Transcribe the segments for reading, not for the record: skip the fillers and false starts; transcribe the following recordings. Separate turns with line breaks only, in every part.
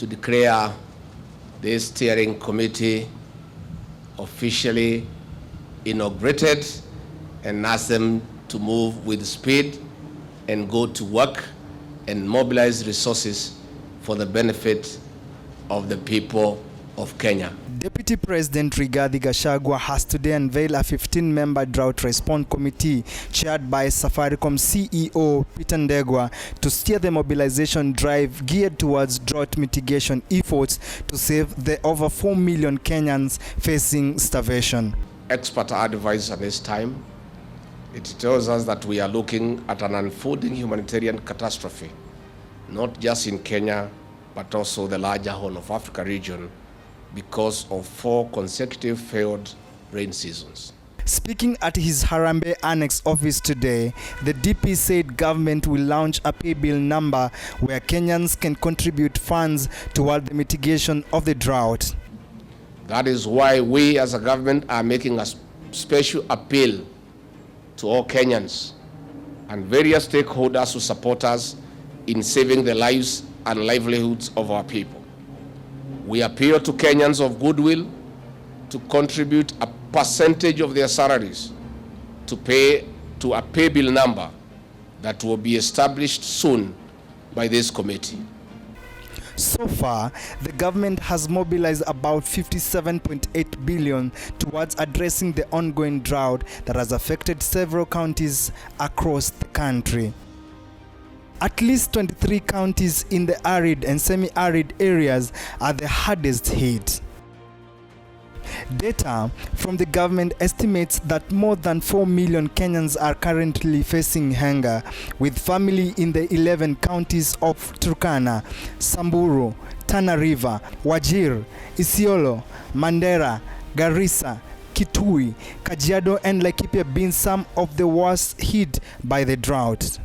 to declare this steering committee officially inaugurated and ask them to move with speed and go to work and mobilize resources for the benefit of the people of Kenya.
Deputy President Rigathi Gachagua has today unveiled a 15-member Drought Response Committee chaired by Safaricom CEO Peter Ndegwa to steer the mobilization drive geared towards drought mitigation efforts to save the over 4 million Kenyans facing starvation.
Expert advice at this time, it tells us that we are looking at an unfolding humanitarian catastrophe, not just in Kenya, but also the larger Horn of Africa region, because of 4 consecutive failed rain seasons.
Speaking at his Harambee Annex office today, the DP said government will launch a pay bill number where Kenyans can contribute funds toward the mitigation of the drought.
That is why we as a government are making a special appeal to all Kenyans and various stakeholders who support us in saving the lives and livelihoods of our people. We appeal to Kenyans of goodwill to contribute a percentage of their salaries to pay to a pay bill number that will be established soon by this committee.
So far, the government has mobilized about 57.8 billion towards addressing the ongoing drought that has affected several counties across the country. At least 23 counties in the arid and semi-arid areas are the hardest hit. Data from the government estimates that more than 4 million Kenyans are currently facing hunger, with family in the 11 counties of Turkana, Samburu, Tana River, Wajir, Isiolo, Mandera, Garissa, Kitui, Kajiado and Laikipia being some of the worst hit by the drought.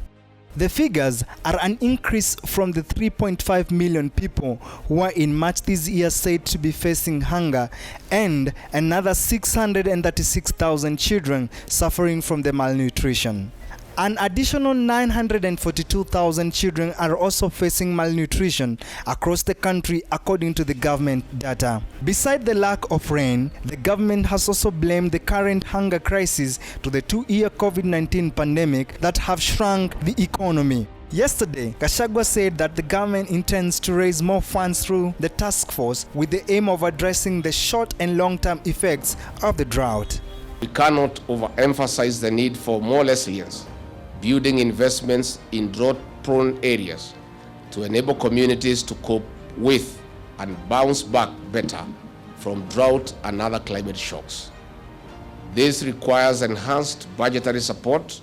The figures are an increase from the 3.5 million people who are in March this year said to be facing hunger, and another 636,000 children suffering from the malnutrition. An additional 942,000 children are also facing malnutrition across the country according to the government data. Beside the lack of rain, the government has also blamed the current hunger crisis to the 2-year COVID-19 pandemic that have shrunk the economy. Yesterday, Gachagua said that the government intends to raise more funds through the task force with the aim of addressing the short and long-term effects of the drought.
We cannot overemphasize the need for more resilience, building investments in drought-prone areas to enable communities to cope with and bounce back better from drought and other climate shocks. This requires enhanced budgetary support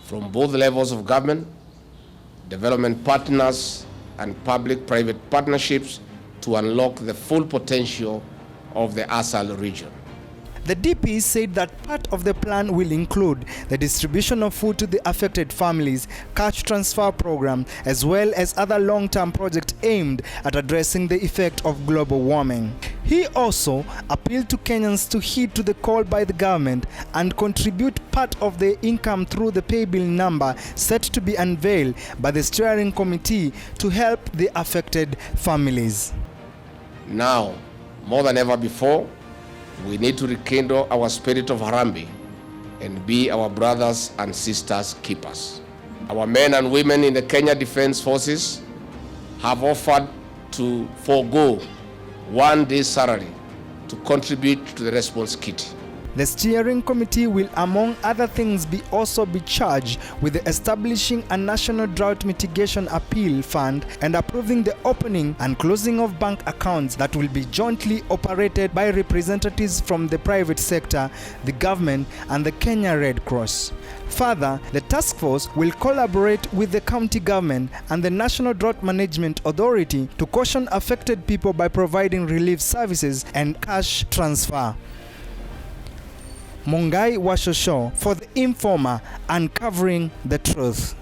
from both levels of government, development partners, and public-private partnerships to unlock the full potential of the ASAL region.
The DP said that part of the plan will include the distribution of food to the affected families, cash transfer program, as well as other long-term projects aimed at addressing the effect of global warming. He also appealed to Kenyans to heed to the call by the government and contribute part of their income through the pay bill number set to be unveiled by the steering committee to help the affected families.
Now, more than ever before, we need to rekindle our spirit of Harambee and be our brothers and sisters keepers. Our men and women in the Kenya Defense Forces have offered to forego 1 day's salary to contribute to the response kit.
The steering committee will, among other things, also be charged with establishing a national drought mitigation appeal fund and approving the opening and closing of bank accounts that will be jointly operated by representatives from the private sector, the government, and the Kenya Red Cross. Further, the task force will collaborate with the county government and the National Drought Management Authority to caution affected people by providing relief services and cash transfer. Mungai Washosho for the Informer, uncovering the truth.